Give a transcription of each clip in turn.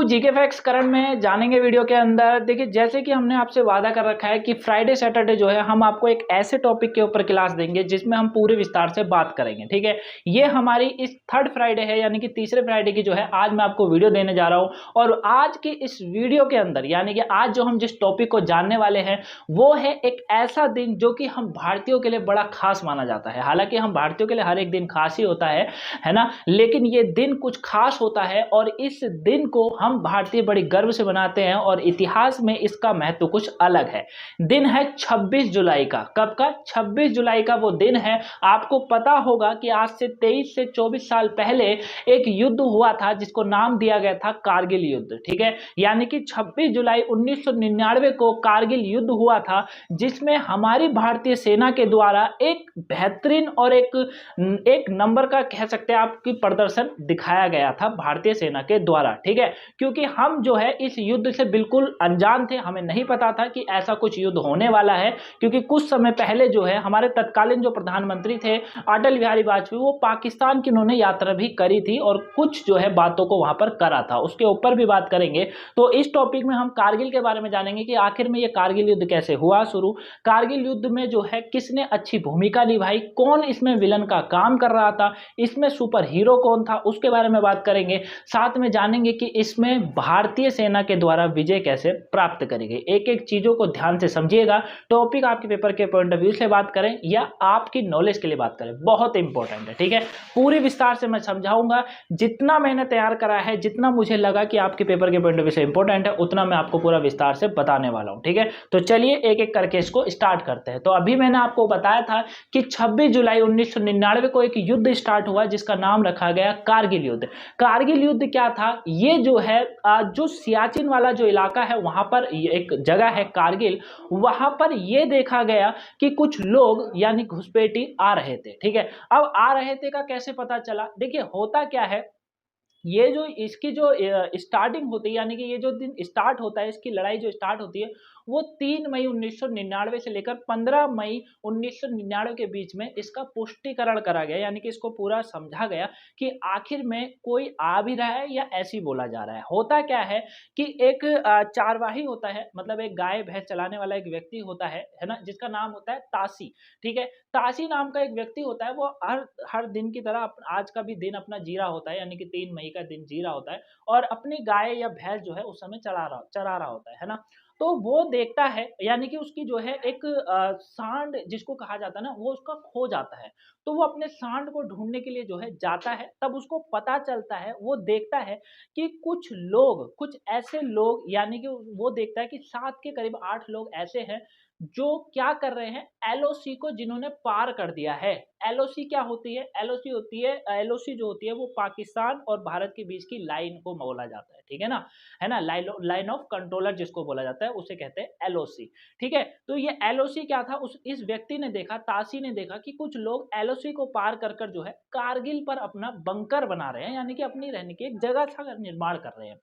GK facts current में जानेंगे video के अंदर। देखिए, जैसे कि हमने आपसे वादा कर रखा है कि फ्राइडे सैटरडे जो है हम आपको एक ऐसे टॉपिक के ऊपर क्लास देंगे जिसमें हम पूरे विस्तार से बात करेंगे। ठीक है, ये हमारी इस थर्ड फ्राइडे है, यानी कि तीसरे फ्राइडे की जो है आज मैं आपको वीडियो देने जा रहा हूं। और आज की इस वीडियो के अंदर यानी कि आज जो हम जिस टॉपिक को जानने वाले हैं वो है एक ऐसा दिन जो कि हम भारतीयों के लिए बड़ा खास माना जाता है। हालांकि हम भारतीयों के लिए हर एक दिन खास ही होता है ना, लेकिन ये दिन कुछ खास होता है और इस दिन को हम भारतीय बड़ी गर्व से मनाते हैं और इतिहास में इसका महत्व कुछ अलग है। दिन है 26 जुलाई का। कब का? 26 जुलाई का वो दिन है। आपको पता होगा कि आज से 23 से 24 साल पहले एक युद्ध हुआ था जिसको नाम दिया गया था कारगिल युद्ध। ठीक है, यानी कि 26 जुलाई 1999 को कारगिल युद्ध हुआ था जिसमें हमारी भारतीय सेना के द्वारा एक बेहतरीन और एक नंबर का कह सकते हैं आपकी प्रदर्शन दिखाया गया था भारतीय सेना के द्वारा। ठीक है, क्योंकि हम जो है इस युद्ध से बिल्कुल अनजान थे, हमें नहीं पता था कि ऐसा कुछ युद्ध होने वाला है, क्योंकि कुछ समय पहले जो है हमारे तत्कालीन जो प्रधानमंत्री थे अटल बिहारी वाजपेयी, वो पाकिस्तान की उन्होंने यात्रा भी करी थी और कुछ जो है बातों को वहां पर करा था, उसके ऊपर भी बात करेंगे। तो इस टॉपिक में हम कारगिल के बारे में जानेंगे कि आखिर में ये कारगिल युद्ध कैसे हुआ शुरू, कारगिल युद्ध में जो है किसने अच्छी भूमिका निभाई, कौन इसमें विलन का काम कर रहा था, इसमें सुपर हीरो कौन था, उसके बारे में बात करेंगे। साथ में जानेंगे कि इसमें भारतीय सेना के द्वारा विजय कैसे प्राप्त करी गई। एक एक चीजों को ध्यान से समझिएगा। टॉपिक आपके पेपर के पॉइंट ऑफ व्यू से बात करें या आपकी नॉलेज के लिए बात करें, बहुत इंपॉर्टेंट है। ठीक है, पूरी विस्तार से मैं समझाऊंगा। जितना मैंने तैयार करा है, जितना मुझे लगा कि आपके पेपर के पॉइंट ऑफ व्यू से इंपॉर्टेंट है, उतना मैं आपको पूरा विस्तार से बताने वाला हूं। ठीक है, तो चलिए एक एक करके इसको स्टार्ट करते हैं। तो अभी मैंने आपको बताया था कि 26 जुलाई 1999 को एक युद्ध स्टार्ट हुआ जिसका नाम रखा गया कारगिल युद्ध। कारगिल युद्ध क्या था? ये जो है जो सियाचिन वाला जो इलाका है वहां पर एक जगह है कारगिल, वहां पर ये देखा गया कि कुछ लोग यानी घुसपैठी आ रहे थे। ठीक है, अब आ रहे थे का कैसे पता चला? देखिए, होता क्या है, ये जो इसकी जो स्टार्टिंग होती है यानी कि ये जो दिन स्टार्ट होता है, इसकी लड़ाई जो स्टार्ट होती है वो 3 मई 1999 से लेकर 15 मई 1999 के बीच में इसका पुष्टिकरण करा गया, यानी कि इसको पूरा समझा गया कि आखिर में कोई आ भी रहा है या ऐसे ही बोला जा रहा है। होता क्या है कि एक चारवाही होता है, मतलब एक गाय भैंस चलाने वाला एक व्यक्ति होता है ना, जिसका नाम होता है तासी। ठीक है, तासी नाम का एक व्यक्ति होता है, वो हर हर दिन की तरह आज का भी दिन अपना जी रहा होता है, यानी कि 3 मई का दिन जी रहा होता है और अपनी गाय या भैंस जो है उस समय चरा रहा होता है ना। तो वो देखता है, यानी कि उसकी जो है एक सांड जिसको कहा जाता है ना, वो उसका खो जाता है। तो वो अपने सांड को ढूंढने के लिए जो है जाता है, तब उसको पता चलता है, वो देखता है कि कुछ ऐसे लोग, यानी कि वो देखता है कि 7 के करीब 8 लोग ऐसे हैं जो क्या कर रहे हैं, एलओसी को जिन्होंने पार कर दिया है। एलओसी क्या होती है? एलओसी जो होती है वो पाकिस्तान और भारत के बीच की लाइन को बोला जाता है। ठीक है ना, लाइन ऑफ कंट्रोलर जिसको बोला जाता है उसे कहते हैं एलओसी। ठीक है, तो ये एलओसी क्या था, उस इस व्यक्ति ने देखा, तासी ने देखा कि कुछ लोग एलओसी को पार कर जो है कारगिल पर अपना बंकर बना रहे हैं, यानी कि अपनी रहने की एक जगह का निर्माण कर रहे हैं।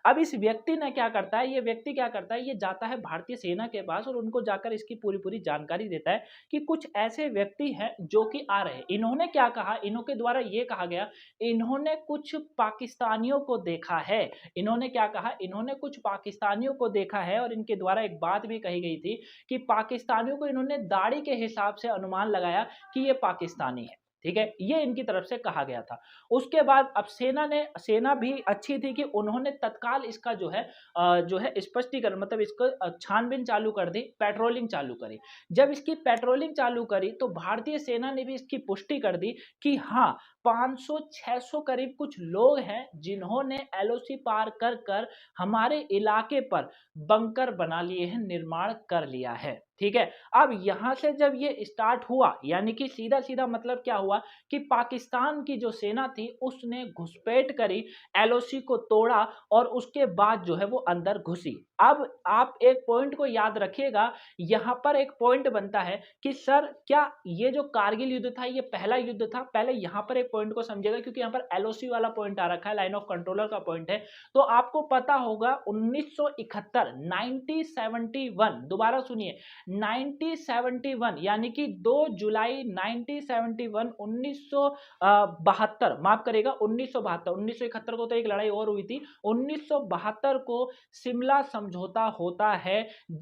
अब इस व्यक्ति ने क्या करता है, ये व्यक्ति क्या करता है, ये जाता है भारतीय सेना के पास और उनको जाकर इसकी पूरी पूरी जानकारी देता है कि कुछ ऐसे व्यक्ति हैं जो कि आ रहे हैं। इन्होंने क्या कहा, इन्हों के द्वारा ये कहा गया, इन्होंने कुछ पाकिस्तानियों को देखा है। इन्होंने क्या कहा, इन्होंने कुछ पाकिस्तानियों को देखा है और इनके द्वारा एक बात भी कही गई थी कि पाकिस्तानियों को इन्होंने दाढ़ी के हिसाब से अनुमान लगाया कि ये पाकिस्तानी है। ठीक है, ये इनकी तरफ से कहा गया था। उसके बाद अब सेना भी अच्छी थी कि उन्होंने तत्काल इसका जो है स्पष्टीकरण, मतलब इसको छानबीन चालू कर दी, पेट्रोलिंग चालू करी। जब इसकी पेट्रोलिंग चालू करी तो भारतीय सेना ने भी इसकी पुष्टि कर दी कि हाँ, 500-600 करीब कुछ लोग हैं जिन्होंने एलओसी पार कर हमारे इलाके पर बंकर बना लिए हैं, निर्माण कर लिया है। ठीक है, अब यहां से जब ये स्टार्ट हुआ, यानी कि सीधा सीधा मतलब क्या हुआ कि पाकिस्तान की जो सेना थी उसने घुसपैठ करी, एलओसी को तोड़ा और उसके बाद जो है वो अंदर घुसी। अब आप एक पॉइंट को याद रखिएगा, यहां पर एक पॉइंट बनता है कि सर क्या ये जो कारगिल युद्ध था ये पहला युद्ध था? पहले यहां पर एक पॉइंट को समझिएगा, क्योंकि यहां पर एलओसी वाला पॉइंट आ रखा है, लाइन ऑफ कंट्रोलर का पॉइंट है। तो आपको पता होगा 1971, 1971, दोबारा सुनिए, 1971 यानी कि 2 जुलाई 1971 1972 माफ करेगा 1972 1971 को तो एक लड़ाई और हुई थी, 1972 को शिमला समझौता होता है।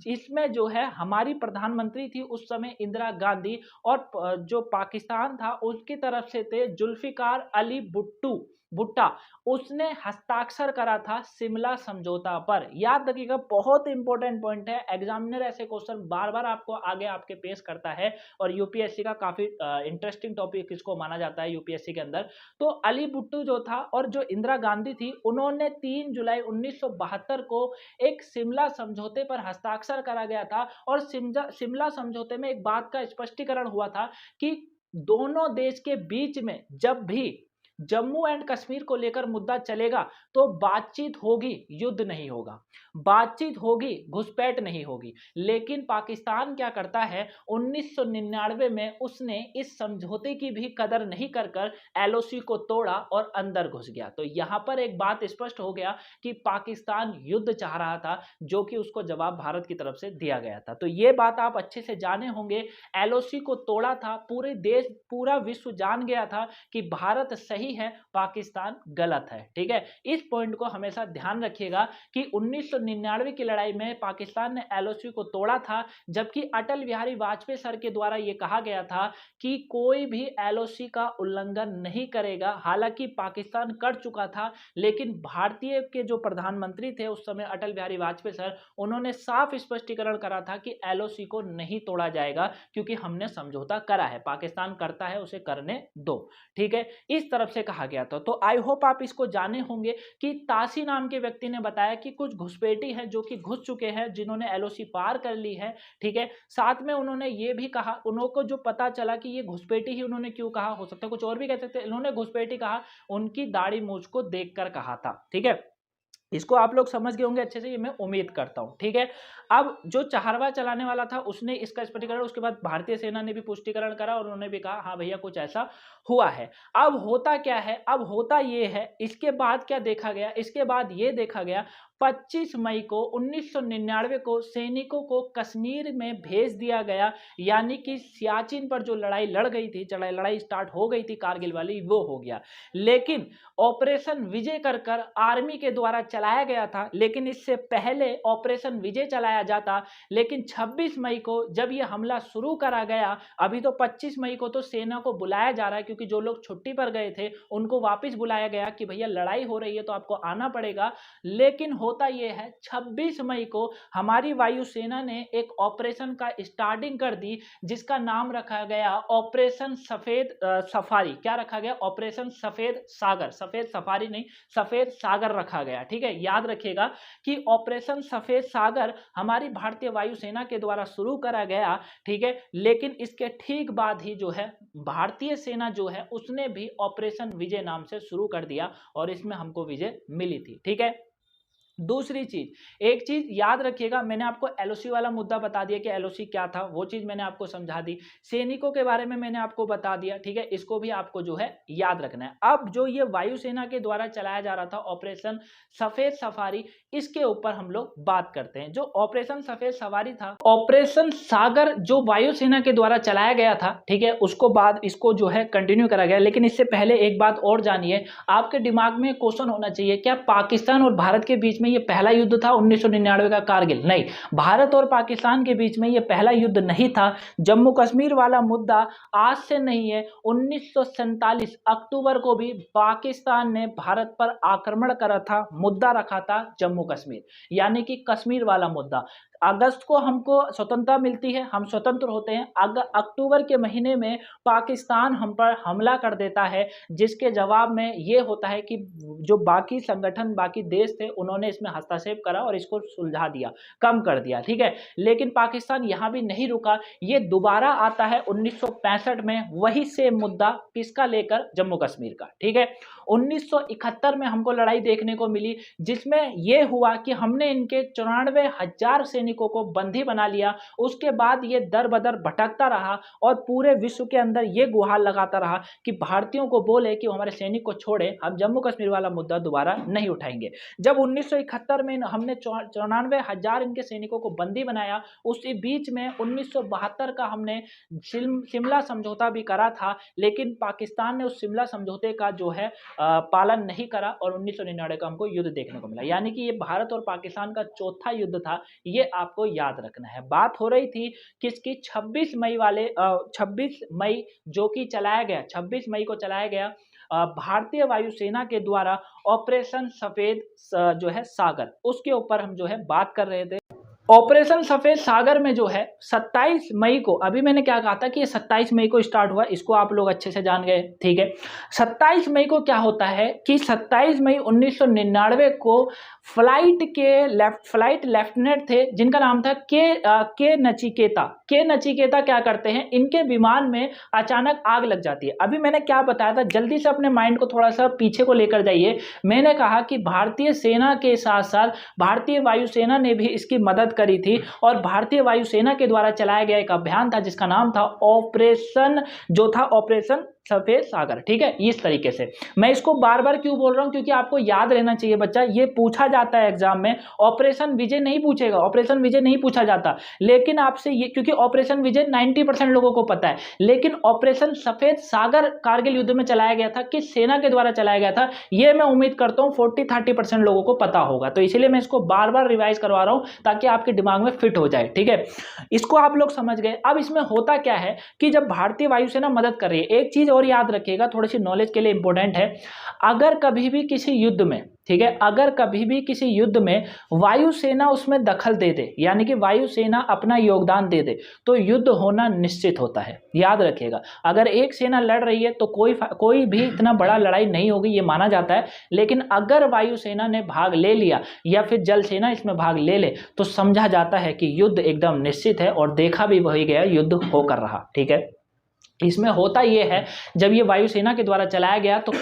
इसमें जो है हमारी प्रधानमंत्री थी उस समय इंदिरा गांधी और जो पाकिस्तान था उसकी तरफ से थे जुल्फिकार अली भुट्टो, उसने हस्ताक्षर करा था शिमला समझौता पर। याद रखिएगा, बहुत इंपॉर्टेंट पॉइंट है, एग्जामिनर ऐसे क्वेश्चन बार बार आपको आगे आपके पेश करता है और यूपीएससी का काफी इंटरेस्टिंग टॉपिक इसको माना जाता है यूपीएससी के अंदर। तो अली भुट्टो जो था और जो इंदिरा गांधी थी उन्होंने 3 जुलाई 1972 को एक शिमला समझौते पर हस्ताक्षर करा गया था और शिमला समझौते में एक बात का स्पष्टीकरण हुआ था कि दोनों देश के बीच में जब भी जम्मू एंड कश्मीर को लेकर मुद्दा चलेगा तो बातचीत होगी, युद्ध नहीं होगा, बातचीत होगी, घुसपैठ नहीं होगी। लेकिन पाकिस्तान क्या करता है, 1999 में उसने इस समझौते की भी कदर नहीं कर एलओसी को तोड़ा और अंदर घुस गया। तो यहां पर एक बात स्पष्ट हो गया कि पाकिस्तान युद्ध चाह रहा था, जो कि उसको जवाब भारत की तरफ से दिया गया था। तो ये बात आप अच्छे से जाने होंगे, एलओसी को तोड़ा था, पूरे देश पूरा विश्व जान गया था कि भारत सही है, पाकिस्तान गलत है। ठीक है, इस पॉइंट को हमेशा ध्यान रखिएगा कि 1999 की लड़ाई में पाकिस्तान ने एलओसी को तोड़ा था, जबकि अटल बिहारी वाजपेयी सर के द्वारा यह कहा गया था कि कोई भी एलओसी का उल्लंघन नहीं करेगा। हालांकि पाकिस्तान कर चुका था, लेकिन भारतीय के जो प्रधानमंत्री थे उस समय अटल बिहारी वाजपेयी सर, उन्होंने साफ स्पष्टीकरण करा था कि एलओसी को नहीं तोड़ा जाएगा क्योंकि हमने समझौता करा है, पाकिस्तान करता है उसे करने दो। ठीक है, इस तरफ से कहा गया था। तो आई होप आप इसको जाने होंगे कि तासी नाम के व्यक्ति ने बताया कि कुछ घुसपैठी हैं जो कि घुस चुके हैं, जिन्होंने एलओसी पार कर ली है। ठीक है, साथ में उन्होंने ये भी कहा, उनको जो पता चला कि ये घुसपैठी ही, उन्होंने क्यों कहा, हो सकता है कुछ और भी कह सकते हैं, इन्होंने घुसपैठी कहा उनकी दाढ़ी मूंछ को देखकर कहा था। ठीक है, इसको आप लोग समझ गए होंगे अच्छे से, ये मैं उम्मीद करता हूं। ठीक है, अब जो चाहरवा चलाने वाला था उसने इसका स्पष्टीकरण, उसके बाद भारतीय सेना ने भी पुष्टिकरण करा और उन्होंने भी कहा हाँ भैया कुछ ऐसा हुआ है। अब होता क्या है, अब होता ये है, इसके बाद क्या देखा गया, इसके बाद ये देखा गया 25 मई को 1999 को सैनिकों को कश्मीर में भेज दिया गया, यानी कि सियाचिन पर जो लड़ाई लड़ गई थी, लड़ाई स्टार्ट हो गई थी कारगिल वाली, वो हो गया। लेकिन ऑपरेशन विजय कर आर्मी के द्वारा चलाया गया था, लेकिन इससे पहले ऑपरेशन विजय चलाया जाता। लेकिन 26 मई को जब ये हमला शुरू करा गया, अभी तो 25 मई को तो सेना को बुलाया जा रहा है क्योंकि जो लोग छुट्टी पर गए थे उनको वापस बुलाया गया कि भैया लड़ाई हो रही है तो आपको आना पड़ेगा। लेकिन होता यह है 26 मई को हमारी वायुसेना ने एक ऑपरेशन का स्टार्टिंग कर दी, जिसका नाम रखा गया ऑपरेशन सफेद सफारी। क्या रखा गया? ऑपरेशन सफेद सागर, सफेद सफारी नहीं, सफेद सागर रखा गया। ठीक है, याद रखिएगा कि ऑपरेशन सफेद सागर हमारी भारतीय वायुसेना के द्वारा शुरू करा गया। ठीक है, लेकिन इसके ठीक बाद ही जो है भारतीय सेना जो है उसने भी ऑपरेशन विजय नाम से शुरू कर दिया और इसमें हमको विजय मिली थी। ठीक है, दूसरी चीज, एक चीज याद रखिएगा, मैंने आपको एलओसी वाला मुद्दा बता दिया कि एलओसी क्या था, वो चीज मैंने आपको समझा दी। सैनिकों के बारे में मैंने आपको बता दिया। ठीक है, इसको भी आपको जो है याद रखना है। अब जो ये वायुसेना के द्वारा चलाया जा रहा था ऑपरेशन सफेद सफारी, इसके ऊपर हम लोग बात करते हैं। जो ऑपरेशन सफेद सफारी था, ऑपरेशन सागर जो वायुसेना के द्वारा चलाया गया था, ठीक है, उसको बाद इसको जो है कंटिन्यू करा गया। लेकिन इससे पहले एक बात और जानिए, आपके दिमाग में क्वेश्चन होना चाहिए, क्या पाकिस्तान और भारत के बीच में ये पहला युद्ध था 1999 का कारगिल? नहीं, भारत और पाकिस्तान के बीच में ये पहला युद्ध नहीं था। जम्मू कश्मीर वाला मुद्दा आज से नहीं है, 1947 अक्टूबर को भी पाकिस्तान ने भारत पर आक्रमण करा था, मुद्दा रखा था जम्मू कश्मीर, यानी कि कश्मीर वाला मुद्दा। अगस्त को हमको स्वतंत्रता मिलती है, हम स्वतंत्र होते हैं। अक्टूबर के महीने में पाकिस्तान हम पर हमला कर देता है, जिसके जवाब में ये होता है कि जो बाकी संगठन, बाकी देश थे, उन्होंने इसमें हस्तक्षेप करा और इसको सुलझा दिया, कम कर दिया। ठीक है, लेकिन पाकिस्तान यहां भी नहीं रुका, ये दोबारा आता है 1965 में, वही से मुद्दा किसका लेकर? जम्मू कश्मीर का। ठीक है, 1971 में हमको लड़ाई देखने को मिली, जिसमें यह हुआ कि हमने इनके 94,000 सैनिकों को बंदी बना लिया। उसके बाद ये दर बदर भटकता रहा और पूरे विश्व के अंदर ये गुहार लगाता रहा कि भारतीयों को बोले कि हमारे सैनिक को छोड़े, हम जम्मू कश्मीर वाला मुद्दा दोबारा नहीं उठाएंगे। जब 1971 में हमने 94,000 इनके सैनिकों को बंदी बनाया, उसी बीच में 1972 का हमने शिमला समझौता भी करा था, लेकिन पाकिस्तान ने उस शिमला समझौते का जो है पालन नहीं करा और 1999 का हमको युद्ध देखने को मिला। यानी कि ये भारत और पाकिस्तान का चौथा युद्ध था, ये आपको याद रखना है। बात हो रही थी किसकी, 26 मई जो कि चलाया गया, 26 मई को चलाया गया भारतीय वायुसेना के द्वारा ऑपरेशन सफेद जो है सागर, उसके ऊपर हम जो है बात कर रहे थे। ऑपरेशन सफेद सागर में जो है 27 मई को, अभी मैंने क्या कहा था कि ये 27 मई को स्टार्ट हुआ, इसको आप लोग अच्छे से जान गए, ठीक है। 27 मई को क्या होता है कि 27 मई 1999 को फ्लाइट लेफ्टिनेंट थे जिनका नाम था के नचिकेता क्या करते हैं, इनके विमान में अचानक आग लग जाती है। अभी मैंने क्या बताया था, जल्दी से अपने माइंड को थोड़ा सा पीछे को लेकर जाइए। मैंने कहा कि भारतीय सेना के साथ साथ भारतीय वायुसेना ने भी इसकी मदद करी थी और भारतीय वायुसेना के द्वारा चलाया गया एक अभियान था जिसका नाम था ऑपरेशन सफेद सागर, ठीक है। इस तरीके से मैं इसको बार बार क्यों बोल रहा हूं, क्योंकि आपको याद रहना चाहिए बच्चा, ये पूछा जाता है एग्जाम में। ऑपरेशन विजय नहीं पूछेगा, ऑपरेशन विजय नहीं पूछा जाता, लेकिन आपसे ये, क्योंकि ऑपरेशन विजय 90% लोगों को पता है, लेकिन ऑपरेशन सफेद सागर कारगिल युद्ध में चलाया गया था, किस सेना के द्वारा चलाया गया था, ये मैं उम्मीद करता हूं 40-30% लोगों को पता होगा। तो इसलिए मैं इसको बार बार रिवाइज करवा रहा हूं ताकि आपके दिमाग में फिट हो जाए, ठीक है। इसको आप लोग समझ गए। अब इसमें होता क्या है कि जब भारतीय वायुसेना मदद कर रही है, एक चीज और याद रखिएगा, थोड़ी सी नॉलेज के लिए इंपॉर्टेंट है, अगर कभी भी किसी युद्ध में, ठीक है, अगर कभी भी किसी युद्ध में वायुसेना उसमें दखल दे दे, यानी कि वायुसेना अपना योगदान दे दे, तो युद्ध होना निश्चित होता है। याद रखिएगा, अगर एक सेना लड़ रही है तो कोई भी इतना बड़ा लड़ाई नहीं होगी, ये माना जाता है। लेकिन अगर वायुसेना ने भाग ले लिया या फिर जल सेना इसमें भाग ले ले तो समझा जाता है कि युद्ध एकदम निश्चित है, और देखा भी वही गया, युद्ध होकर रहा, ठीक है। इसमें होता यह है, जब ये वायुसेना के द्वारा चलाया गया तो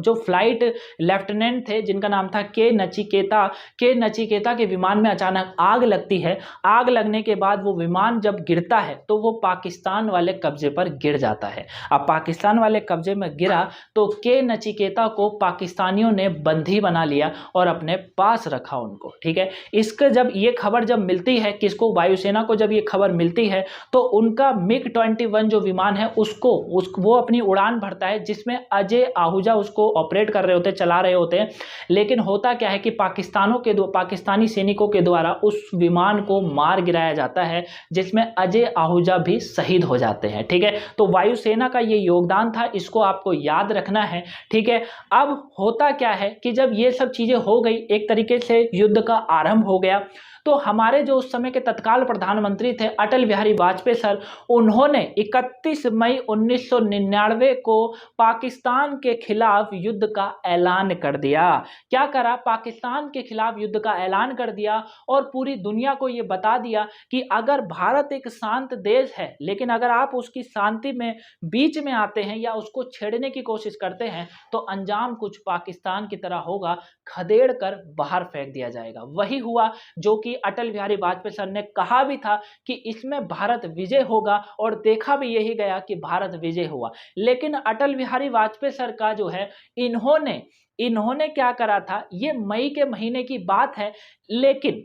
जो फ्लाइट लेफ्टिनेंट थे जिनका नाम था के नचिकेता के विमान में अचानक आग लगती है। आग लगने के बाद वो विमान जब गिरता है तो वो पाकिस्तान वाले कब्जे पर गिर जाता है। अब पाकिस्तान वाले कब्जे में गिरा तो के नचिकेता को पाकिस्तानियों ने बंदी बना लिया और अपने पास रखा उनको, ठीक है। इसका जब ये खबर जब मिलती है, किसको, वायुसेना को जब ये खबर मिलती है तो उनका MiG-21 जो विमान है वो अपनी उड़ान भरता है, जिसमें अजय आहूजा उसको ऑपरेट कर रहे होते, चला रहे होते हैं। लेकिन होता क्या है कि पाकिस्तानी सैनिकों के द्वारा उस विमान को मार गिराया जाता है, जिसमें अजय आहूजा भी शहीद हो जाते हैं, ठीक है। तो वायुसेना का ये योगदान था, इसको आपको याद रखना है, ठीक है। अब होता क्या है कि जब ये सब चीजें हो गई, एक तरीके से युद्ध का आरंभ हो गया, तो हमारे जो उस समय के तत्काल प्रधानमंत्री थे अटल बिहारी वाजपेयी सर, उन्होंने 31 मई 1999 को पाकिस्तान के खिलाफ युद्ध का ऐलान कर दिया। क्या करा, पाकिस्तान के खिलाफ युद्ध का ऐलान कर दिया और पूरी दुनिया को यह बता दिया कि अगर भारत एक शांत देश है, लेकिन अगर आप उसकी शांति में बीच में आते हैं या उसको छेड़ने की कोशिश करते हैं तो अंजाम कुछ पाकिस्तान की तरह होगा, खदेड़ कर बाहर फेंक दिया जाएगा। वही हुआ जो कि अटल बिहारी वाजपेयी सर ने कहा भी था कि इसमें भारत विजय होगा, और देखा भी यही गया कि भारत विजय हुआ। लेकिन अटल बिहारी वाजपेयी सर का जो है, इन्होंने क्या करा था, ये मई के महीने की बात है, लेकिन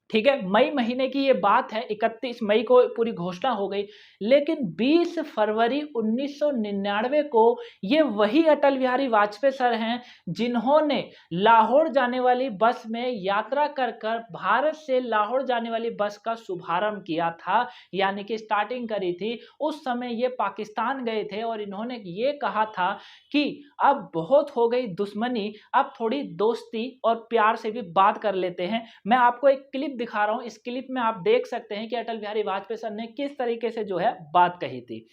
ठीक है, मई महीने की ये बात है, 31 मई को पूरी घोषणा हो गई, लेकिन 20 फरवरी 1999 को ये वही अटल बिहारी वाजपेयी सर हैं जिन्होंने लाहौर जाने वाली बस में यात्रा कर भारत से लाहौर जाने वाली बस का शुभारंभ किया था, यानी कि स्टार्टिंग करी थी। उस समय ये पाकिस्तान गए थे और इन्होंने ये कहा था कि अब बहुत हो गई दुश्मनी, अब थोड़ी दोस्ती और प्यार से भी बात कर लेते हैं। मैं आपको एक क्लिप दिखा रहा हूं, इस क्लिप में आप देख सकते हैं कि अटल बिहारी वाजपेयी सर ने किस तरीके से जो है बात कही थी।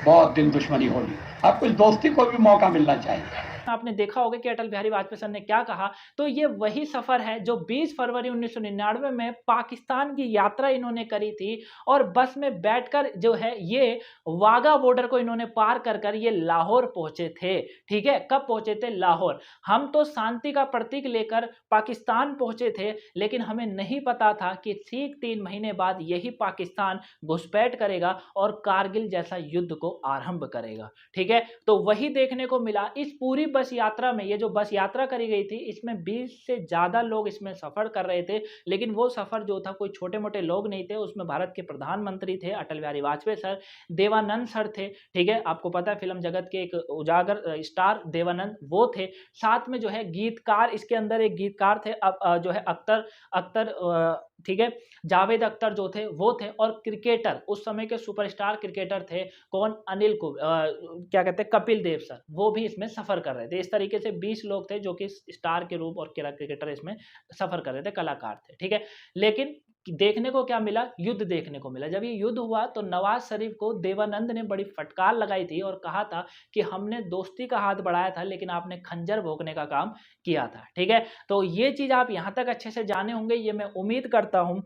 बहुत दिन दुश्मनी होगी, अब कुछ दोस्ती को भी मौका मिलना चाहिए। आपने देखा होगा कि अटल बिहारी वाजपेयी सर ने क्या कहा, तो ये वही सफर है जो 20 फरवरी 1999 में पाकिस्तान की यात्रा इन्होंने करी थी और बस में बैठकर जो है ये वाघा बॉर्डर को इन्होंने पार कर कर ये लाहौर पहुंचे थे। ठीक है, कब पहुंचे थे? लाहौर। हम तो शांति का प्रतीक लेकर पाकिस्तान पहुंचे थे, लेकिन हमें नहीं पता था कि ठीक 3 महीने बाद यही पाकिस्तान घुसपैठ करेगा और कारगिल जैसा युद्ध को आरंभ करेगा। ठीक है, तो वही देखने को मिला इस पूरी बस यात्रा में। ये जो बस यात्रा करी गई थी इसमें 20 से ज्यादा लोग इसमें सफर कर रहे थे, लेकिन वो सफर जो था कोई छोटे मोटे लोग नहीं थे। उसमें भारत के प्रधानमंत्री थे अटल बिहारी वाजपेयी सर, देवानंद सर थे। ठीक है, आपको पता है फिल्म जगत के एक उजागर स्टार देवानंद वो थे। साथ में जो है गीतकार, इसके अंदर एक गीतकार थे जो है अख्तर ठीक है, जावेद अख्तर जो थे वो थे। और क्रिकेटर, उस समय के सुपरस्टार क्रिकेटर थे कौन? अनिल को क्या कहते हैं, कपिल देव सर, वो भी इसमें सफर कर रहे थे। इस तरीके से 20 लोग थे जो कि स्टार के रूप और क्रिकेटर इसमें सफर कर रहे थे, कलाकार थे। ठीक है, लेकिन देखने को क्या मिला? युद्ध देखने को मिला। जब ये युद्ध हुआ तो नवाज शरीफ को देवानंद ने बड़ी फटकार लगाई थी और कहा था कि हमने दोस्ती का हाथ बढ़ाया था लेकिन आपने खंजर भोंकने का काम किया था। ठीक है, तो ये चीज आप यहां तक अच्छे से जाने होंगे, ये मैं उम्मीद करता हूं।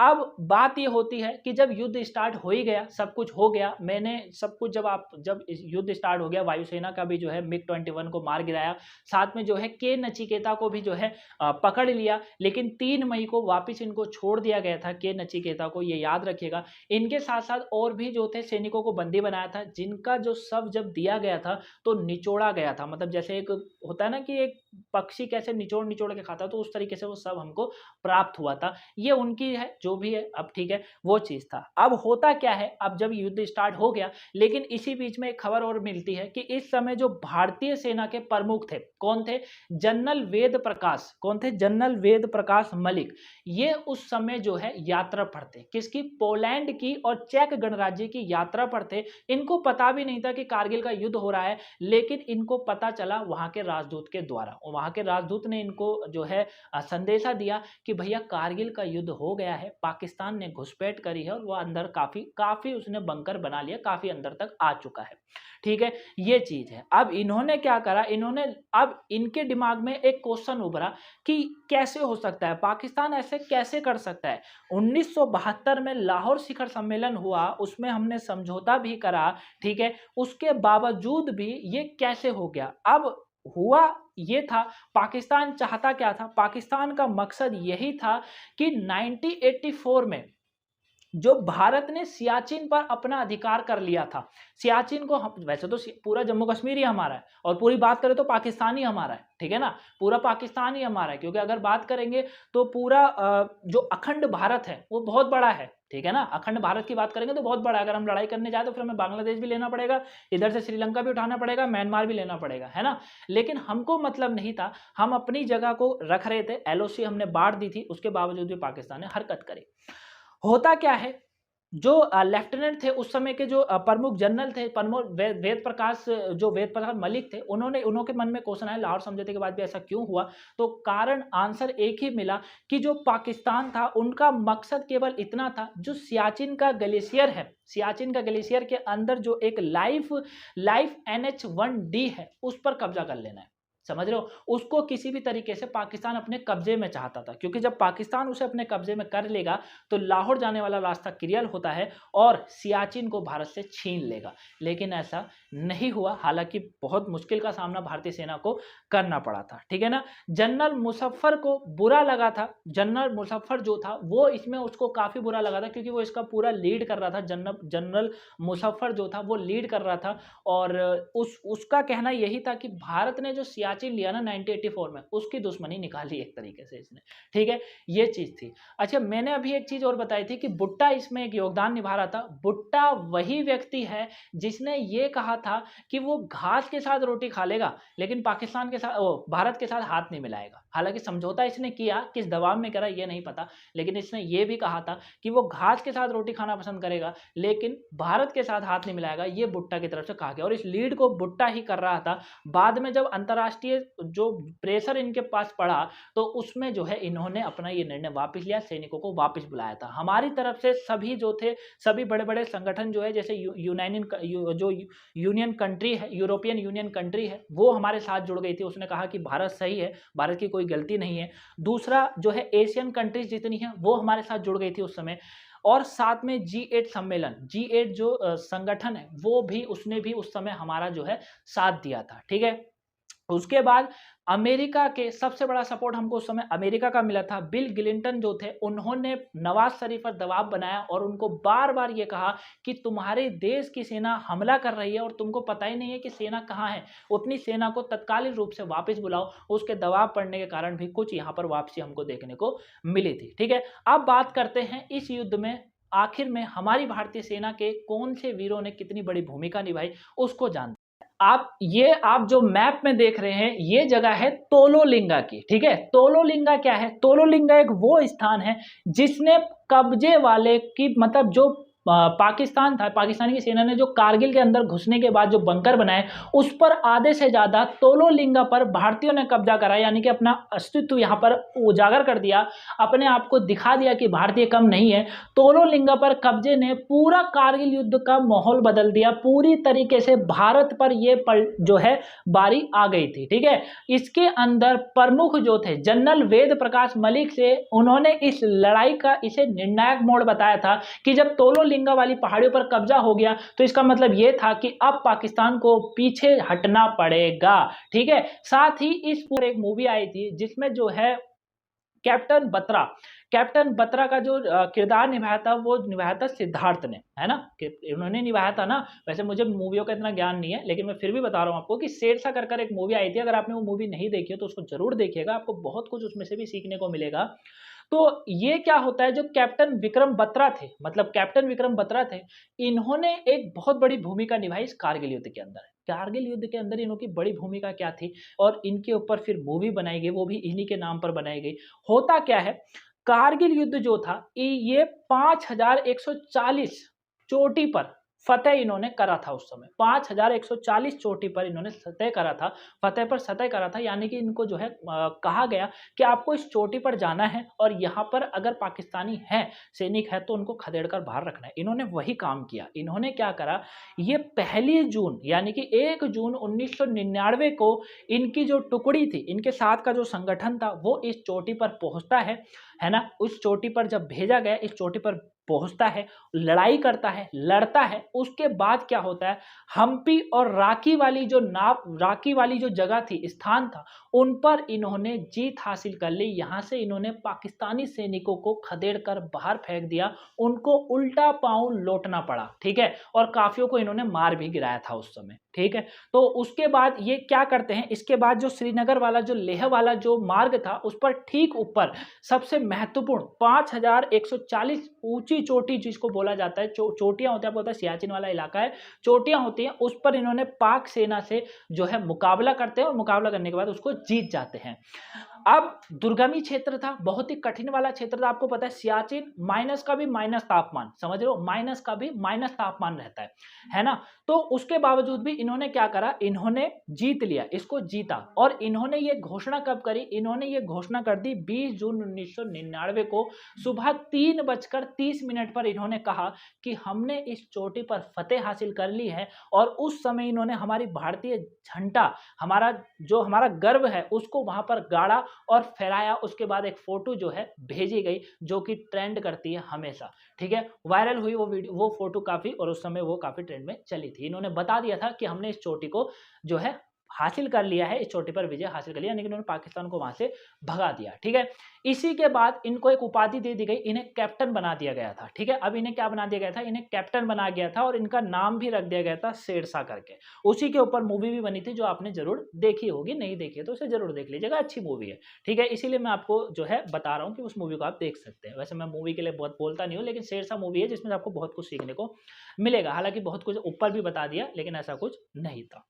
अब बात ये होती है कि जब युद्ध स्टार्ट हो ही गया, सब कुछ हो गया, मैंने सब कुछ जब युद्ध स्टार्ट हो गया, वायुसेना का भी जो है MiG-21 को मार गिराया, साथ में जो है के नचिकेता को भी जो है पकड़ लिया, लेकिन 3 मई को वापिस इनको छोड़ दिया गया था, के नचिकेता को, ये याद रखिएगा। इनके साथ साथ और भी जो थे सैनिकों को बंदी बनाया था, जिनका जो शव जब दिया गया था तो निचोड़ा गया था। मतलब जैसे एक होता है ना कि एक पक्षी कैसे निचोड़ निचोड़ के खाता है, तो उस तरीके से वो सब हमको प्राप्त हुआ था। ये उनकी है, जो भी है, अब ठीक है, वो चीज था। अब होता क्या है, अब जब युद्ध स्टार्ट हो गया, लेकिन इसी बीच में एक खबर और मिलती है कि इस समय जो भारतीय सेना के प्रमुख थे, कौन थे? जनरल वेद प्रकाश। कौन थे? जनरल वेद प्रकाश मलिक। ये उस समय जो है यात्रा पर थे। किसकी? पोलैंड की और चेक गणराज्य की यात्रा पर थे। इनको पता भी नहीं था कि कारगिल का युद्ध हो रहा है, लेकिन इनको पता चला वहां के राजदूत के द्वारा। वहां के राजदूत ने इनको जो है संदेशा दिया कि भैया कारगिल का युद्ध हो गया है, पाकिस्तान ने घुसपैठ करी है और वो अंदर काफी उसने बंकर बना लिया, काफी अंदर तक आ चुका है। ठीक है, ये चीज है। अब इन्होंने क्या करा, अब इनके दिमाग में एक क्वेश्चन उभरा कि कैसे हो सकता है, पाकिस्तान ऐसे कैसे कर सकता है। 1972 में लाहौर शिखर सम्मेलन हुआ, उसमें हमने समझौता भी करा, ठीक है, उसके बावजूद भी ये कैसे हो गया। अब हुआ ये था, पाकिस्तान चाहता क्या था? पाकिस्तान का मकसद यही था कि 1984 में जो भारत ने सियाचिन पर अपना अधिकार कर लिया था, सियाचिन को वैसे तो पूरा जम्मू कश्मीर ही हमारा है और पूरी बात करें तो पाकिस्तान ही हमारा है, ठीक है ना, पूरा पाकिस्तान ही हमारा है, क्योंकि अगर बात करेंगे तो पूरा जो अखंड भारत है वो बहुत बड़ा है, ठीक है ना। अखंड भारत की बात करेंगे तो बहुत बड़ा है। अगर हम लड़ाई करने जाए तो फिर हमें बांग्लादेश भी लेना पड़ेगा, इधर से श्रीलंका भी उठाना पड़ेगा, म्यांमार भी लेना पड़ेगा, है ना। लेकिन हमको मतलब नहीं था, हम अपनी जगह को रख रहे थे, LOC हमने बांट दी थी, उसके बावजूद भी पाकिस्तान ने हरकत करी। होता क्या है, जो लेफ्टिनेंट थे उस समय के, जो प्रमुख जनरल थे, वेद प्रकाश मलिक थे, उनके मन में क्वेश्चन आया लाहौर समझौते के बाद भी ऐसा क्यों हुआ। तो कारण आंसर एक ही मिला कि जो पाकिस्तान था उनका मकसद केवल इतना था, जो सियाचिन का ग्लेशियर है, सियाचिन का ग्लेशियर के अंदर जो एक लाइफ NH-1D है, उस पर कब्जा कर लेना है, समझ रहे हो। उसको किसी भी तरीके से पाकिस्तान अपने कब्जे में चाहता था, क्योंकि जब पाकिस्तान उसे अपने कब्जे में कर लेगा तो लाहौर जाने वाला रास्ता क्लियर होता है और सियाचिन को भारत से छीन लेगा। लेकिन ऐसा नहीं हुआ, हालांकि बहुत मुश्किल का सामना भारतीय सेना को करना पड़ा था, ठीक है ना। जनरल मुजफ्फर को बुरा लगा था, जनरल मुजफ्फर जो था वो इसमें उसको काफी बुरा लगा था, क्योंकि वो इसका पूरा लीड कर रहा था। जनरल मुजफ्फर जो था वो लीड कर रहा था और उसका कहना यही था कि भारत ने जो सियाचिन लिया ना 1984 में, उसकी दुश्मनी निकाली एक तरीके से इसने, ठीक है, ये चीज थी। अच्छा, मैंने अभी एक चीज और बताई थी कि भुट्टा इसमें एक योगदान निभा रहा था। भुट्टा वही व्यक्ति है जिसने ये कहा था कि वो घास के साथ रोटी खा लेगा, लेकिन पाकिस्तान के साथ, भारत के साथ हाथ नहीं मिलाएगा। हालांकि समझौता इसने किया, किस दबाव में करा ये नहीं पता, लेकिन इसने ये भी कहा था कि वो घास के साथ रोटी खाना पसंद करेगा, लेकिन भारत के साथ हाथ नहीं मिलाएगा। ये भुट्टा की तरफ से कहा गया और इस लीड को भुट्टा ही कर रहा था। बाद में जब अंतरराष्ट्रीय अंतर्राष्ट्रीय जो प्रेशर इनके पास पड़ा, तो उसमें जो है इन्होंने अपना ये निर्णय वापस लिया, सैनिकों को वापस बुलाया था। हमारी तरफ से सभी जो थे, सभी बड़े-बड़े संगठन जो है, जैसे जो यूनियन कंट्री है, यूरोपियन यूनियन कंट्री है, वो हमारे साथ जुड़ गई थी। उसने कहा कि भारत सही है, भारत की कोई गलती नहीं है। दूसरा जो है एशियन कंट्रीज जितनी हैं वो हमारे साथ जुड़ गई थी उस समय, और साथ में G8 सम्मेलन, G8 जो संगठन है, वो भी उसने भी उस समय हमारा जो है साथ दिया था। ठीक है, उसके बाद अमेरिका के सबसे बड़ा सपोर्ट हमको उस समय अमेरिका का मिला था। बिल क्लिंटन जो थे, उन्होंने नवाज शरीफ पर दबाव बनाया और उनको बार बार ये कहा कि तुम्हारे देश की सेना हमला कर रही है और तुमको पता ही नहीं है कि सेना कहाँ है, अपनी सेना को तत्कालीन रूप से वापस बुलाओ। उसके दबाव पड़ने के कारण भी कुछ यहाँ पर वापसी हमको देखने को मिली थी। ठीक है, अब बात करते हैं इस युद्ध में आखिर में हमारी भारतीय सेना के कौन से वीरों ने कितनी बड़ी भूमिका निभाई, उसको जानते आप जो मैप में देख रहे हैं, ये जगह है तोलोलिंगा की। ठीक है, तोलोलिंगा क्या है? तोलोलिंगा एक वो स्थान है जिसने कब्जे वाले की मतलब जो पाकिस्तान था, पाकिस्तानी की सेना ने जो कारगिल के अंदर घुसने के बाद जो बंकर बनाए, उस पर आधे से ज्यादा तोलोलिंगा पर भारतीयों ने कब्जा करा, यानी कि अपना अस्तित्व यहाँ पर उजागर कर दिया, अपने आप को दिखा दिया कि भारतीय कम नहीं है। तोलोलिंगा पर कब्जे ने पूरा कारगिल युद्ध का माहौल बदल दिया, पूरी तरीके से भारत पर ये जो है बारी आ गई थी। ठीक है, इसके अंदर प्रमुख जो थे जनरल वेद प्रकाश मलिक से, उन्होंने इस लड़ाई का इसे निर्णायक मोड़ बताया था कि जब तोलोलिंगा वाली पहाड़ियों पर कब्जा हो गया तो इसका मतलब यह था कि अब पाकिस्तान को पीछे हटना पड़ेगा। ठीक है, साथ ही इस पर एक मूवी आई थी जिसमें जो है कैप्टन बत्रा का जो किरदार निभाया था, वो निभाया था सिद्धार्थ ने, है ना, कि उन्होंने निभाया था ना। वैसे मुझे मूवियों का इतना ज्ञान नहीं है, लेकिन मैं फिर भी बता रहा हूँ आपको कि शेरशाह कर एक मूवी आई थी। अगर आपने वो मूवी नहीं देखी हो तो उसको जरूर देखिएगा, आपको बहुत कुछ उसमें से भी सीखने को मिलेगा। तो ये क्या होता है, जो कैप्टन विक्रम बत्रा थे, मतलब कैप्टन विक्रम बत्रा थे, इन्होंने एक बहुत बड़ी भूमिका निभाई इस कारगिल युद्ध के अंदर। कारगिल युद्ध के अंदर इनकी बड़ी भूमिका क्या थी और इनके ऊपर फिर मूवी बनाई गई, वो भी इन्हीं के नाम पर बनाई गई। होता क्या है, कारगिल युद्ध जो था ये 5140 चोटी पर फतेह इन्होंने करा था। उस समय 5140 चोटी पर इन्होंने फतेह करा था, फतेह पर सतह करा था, यानी कि इनको जो है कहा गया कि आपको इस चोटी पर जाना है और यहाँ पर अगर पाकिस्तानी है, सैनिक है, तो उनको खदेड़ कर बाहर रखना है। इन्होंने वही काम किया। इन्होंने क्या करा, ये 1 जून यानी कि 1 जून 1999 को इनकी जो टुकड़ी थी, इनके साथ का जो संगठन था, वो इस चोटी पर पहुंचता है ना। उस चोटी पर जब भेजा गया, इस चोटी पर पहुंचता है, लड़ाई करता है, लड़ता है। उसके बाद क्या होता है, हम्पी और राकी वाली जो जगह थी, स्थान था, उन पर इन्होंने जीत हासिल कर ली। यहां से इन्होंने पाकिस्तानी सैनिकों को खदेड़ कर बाहर फेंक दिया, उनको उल्टा पांव लौटना पड़ा। ठीक है, और काफियों को इन्होंने मार भी गिराया था उस समय। ठीक है, तो उसके बाद ये क्या करते हैं, इसके बाद जो श्रीनगर वाला जो लेह वाला जो मार्ग था, उस पर ठीक ऊपर सबसे महत्वपूर्ण 5140 ऊंची चोटी जिसको बोला जाता है, चोटियां होती है, आपको पता है सियाचिन वाला इलाका है, चोटियां होती हैं, उस पर इन्होंने पाक सेना से जो है मुकाबला करते हैं और मुकाबला करने के बाद उसको जीत जाते हैं। अब दुर्गमी क्षेत्र था, बहुत ही कठिन वाला क्षेत्र था। आपको पता है सियाचिन माइनस का भी माइनस तापमान, समझ रहे हो, माइनस का भी माइनस तापमान रहता है ना। तो उसके बावजूद भी इन्होंने क्या करा, इन्होंने जीत लिया, इसको जीता। और इन्होंने ये घोषणा कब करी, इन्होंने ये घोषणा कर दी 20 जून 1999 को सुबह 3:30 पर इन्होंने कहा कि हमने इस चोटी पर फतेह हासिल कर ली है। और उस समय इन्होंने हमारी भारतीय झंडा, हमारा गर्व है, उसको वहां पर गाड़ा और फहराया। उसके बाद एक फोटो जो है भेजी गई, जो कि ट्रेंड करती है हमेशा। ठीक है, वायरल हुई वो वीडियो, वो फोटो काफी, और उस समय वो काफी ट्रेंड में चली थी। इन्होंने बता दिया था कि हमने इस चोटी को जो है हासिल कर लिया है, इस चोटी पर विजय हासिल कर लिया, यानी कि उन्होंने पाकिस्तान को वहां से भगा दिया। ठीक है, इसी के बाद इनको एक उपाधि दे दी गई, इन्हें कैप्टन बना दिया गया था। ठीक है, अब इन्हें क्या बना दिया गया था, इन्हें कैप्टन बना गया था, और इनका नाम भी रख दिया गया था शेरशाह करके। उसी के ऊपर मूवी भी बनी थी, जो आपने जरूर देखी होगी, नहीं देखी है तो उसे जरूर देख लीजिएगा, अच्छी मूवी है। ठीक है, इसीलिए मैं आपको जो है बता रहा हूँ कि उस मूवी को आप देख सकते हैं। वैसे मैं मूवी के लिए बहुत बोलता नहीं हूँ, लेकिन शेरशाह मूवी है जिसमें आपको बहुत कुछ सीखने को मिलेगा। हालांकि बहुत कुछ ऊपर भी बता दिया, लेकिन ऐसा कुछ नहीं था।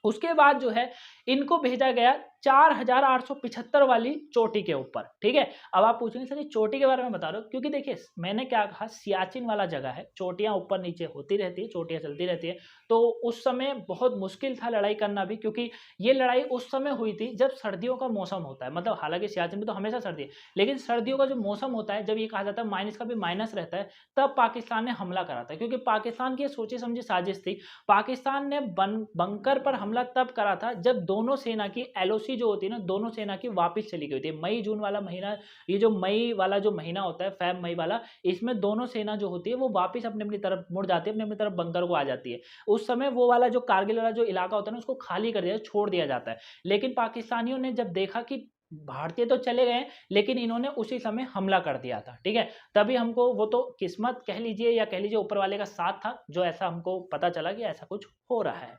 उसके बाद जो है इनको भेजा गया 4875 वाली चोटी के ऊपर, ठीक है। अब आप पूछेंगे सर ये चोटी के बारे में बता रहे हो, क्योंकि देखिए मैंने क्या कहा, सियाचिन वाला जगह है, चोटियां ऊपर नीचे होती रहती है, चोटियां चलती रहती है, तो उस समय बहुत मुश्किल था लड़ाई करना भी, क्योंकि ये लड़ाई उस समय हुई थी जब सर्दियों का मौसम होता है। मतलब हालांकि सियाचिन में तो हमेशा सर्दी है, लेकिन सर्दियों का जो मौसम होता है, जब ये कहा जाता है माइनस का भी माइनस रहता है, तब पाकिस्तान ने हमला करा था। क्योंकि पाकिस्तान की सोची समझी साजिश थी। पाकिस्तान ने बंकर पर हमला तब करा था जब दोनों सेना की एलओसी जो होती है ना, दोनों सेना की वापस चली गई थी। मई जून वाला महीना, ये जो मई वाला जो महीना होता है, फैब मई वाला, इसमें दोनों सेना जो होती है वो वापस अपनी अपनी तरफ मुड़ जाती है, अपनी अपनी तरफ बंकर को आ जाती है। उस समय वो वाला जो कारगिल वाला जो इलाका होता है ना, उसको खाली कर दिया, छोड़ दिया जाता है। लेकिन पाकिस्तानियों ने जब देखा कि भारतीय तो चले गए, लेकिन इन्होंने उसी समय हमला कर दिया था, ठीक है। तभी हमको, वो तो किस्मत कह लीजिए या कह लीजिए ऊपर वाले का साथ था, जो ऐसा हमको पता चला कि ऐसा कुछ हो रहा है,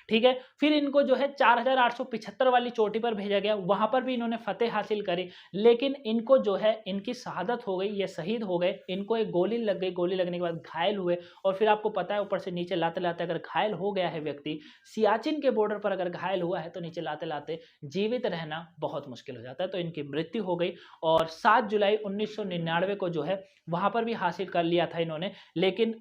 ठीक है। फिर इनको जो है 4875 वाली चोटी पर भेजा गया, वहां पर भी इन्होंने फतेह हासिल करी, लेकिन इनको जो है इनकी शहादत हो गई, ये शहीद हो गए। इनको एक गोली लग गई, गोली लगने के बाद घायल हुए, और फिर आपको पता है ऊपर से नीचे लाते लाते अगर घायल हो गया है व्यक्ति, सियाचिन के बॉर्डर पर अगर घायल हुआ है, तो नीचे लाते लाते जीवित रहना बहुत मुश्किल हो जाता है। तो इनकी मृत्यु हो गई, और 7 जुलाई 1999 को जो है वहां पर भी हासिल कर लिया था इन्होंने, लेकिन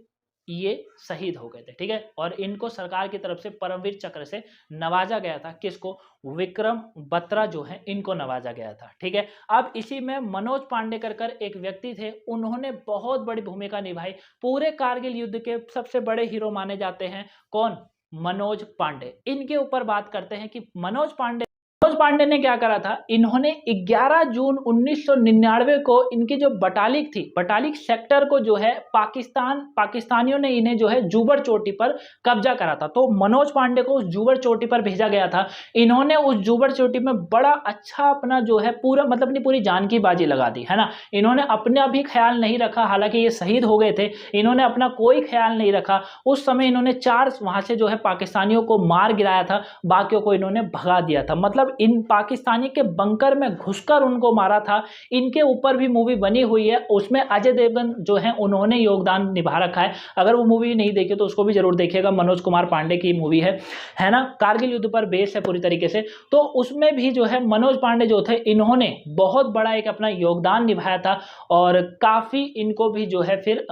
ये शहीद हो गए थे, ठीक है। और इनको सरकार की तरफ से परमवीर चक्र से नवाजा गया था। किसको? विक्रम बत्रा जो है, इनको नवाजा गया था, ठीक है। अब इसी में मनोज पांडे कर एक व्यक्ति थे, उन्होंने बहुत बड़ी भूमिका निभाई। पूरे कारगिल युद्ध के सबसे बड़े हीरो माने जाते हैं। कौन? मनोज पांडे। इनके ऊपर बात करते हैं कि मनोज पांडे ने क्या करा था। इन्होंने 11 जून 1999 को इनकी जो बटालिक थी, बटालिक सेक्टर को जो है पाकिस्तानियों ने इन्हें जो है जुबर चोटी पर कब्जा करा था। तो मनोज पांडे को उस जुबर चोटी पर भेजा गया था। इन्होंने उस जुबर चोटी में बड़ा अच्छा अपना जो है पूरा, मतलब अपनी पूरी जान की बाजी लगा दी, है ना। इन्होंने अपना भी ख्याल नहीं रखा, हालांकि ये शहीद हो गए थे, इन्होंने अपना कोई ख्याल नहीं रखा। उस समय इन्होंने 4 वहां से जो है पाकिस्तानियों को मार गिराया था, बाकियों को इन्होंने भगा दिया था। मतलब इन पाकिस्तानी के बंकर में घुसकर उनको मारा था। इनके ऊपर भी मूवी बनी हुई है, उसमें अजय देवगन जो है उन्होंने योगदान निभा रखा है। अगर वो मूवी नहीं देखी तो उसको भी जरूर देखिएगा, मनोज कुमार पांडे की मूवी है ना। कारगिल युद्ध पर बेस है पूरी तरीके से। तो उसमें भी जो है मनोज पांडे जो थे, इन्होंने बहुत बड़ा एक अपना योगदान निभाया था, और काफी इनको भी जो है फिर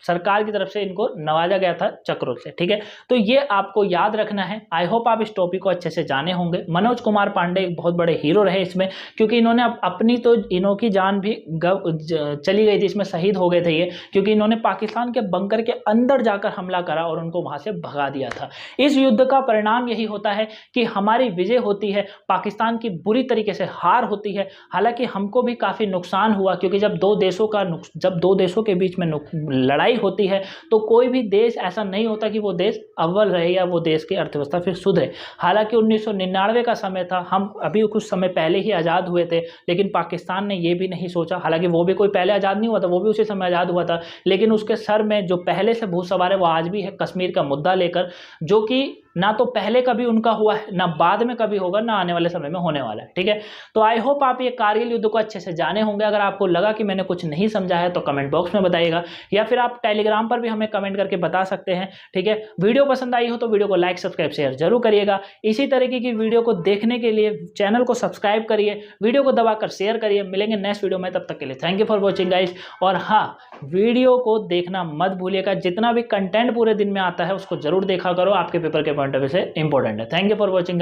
सरकार की तरफ से इनको नवाजा गया था चक्रों से, ठीक है। तो ये आपको याद रखना है। आई होप आप इस टॉपिक को अच्छे से जाने होंगे। मनोज कुमार पांडे एक बहुत बड़े हीरो रहे इसमें, क्योंकि इन्होंने अपनी तो इन्हों की जान भी चली गई थी, इसमें शहीद हो गए थे ये, क्योंकि इन्होंने पाकिस्तान के बंकर के अंदर जाकर हमला करा और उनको वहां से भगा दिया था। इस युद्ध का परिणाम यही होता है कि हमारी विजय होती है, पाकिस्तान की बुरी तरीके से हार होती है। हालांकि हमको भी काफी नुकसान हुआ, क्योंकि जब दो देशों के बीच में लड़ाई होती है, तो कोई भी देश ऐसा नहीं होता कि वो देश अव्वल रहे या वो देश की अर्थव्यवस्था फिर सुधरे। हालांकि 1999 का समय था, हम अभी कुछ समय पहले ही आज़ाद हुए थे, लेकिन पाकिस्तान ने ये भी नहीं सोचा, हालांकि वो भी कोई पहले आज़ाद नहीं हुआ था, वो भी उसी समय आज़ाद हुआ था, लेकिन उसके सर में जो पहले से भूत सवार है वो आज भी है, कश्मीर का मुद्दा लेकर, जो कि ना तो पहले कभी उनका हुआ है, ना बाद में कभी होगा, ना आने वाले समय में होने वाला है, ठीक है। तो आई होप आप ये कारगिल युद्ध को अच्छे से जाने होंगे। अगर आपको लगा कि मैंने कुछ नहीं समझा है तो कमेंट बॉक्स में बताइएगा, या फिर आप टेलीग्राम पर भी हमें कमेंट करके बता सकते हैं, ठीक है। वीडियो पसंद आई हो तो वीडियो को लाइक, सब्सक्राइब, शेयर जरूर करिएगा। इसी तरीके की वीडियो को देखने के लिए चैनल को सब्सक्राइब करिए, वीडियो को दबाकर शेयर करिए। मिलेंगे नेक्स्ट वीडियो में, तब तक के लिए thank you for watching guys. और हाँ, वीडियो को देखना मत भूलिएगा, जितना भी कंटेंट पूरे दिन में आता है उसको जरूर देखा करो, आपके पेपर के पॉइंट ऑफ व्यू से इंपॉर्टेंट है। Thank you for watching guys.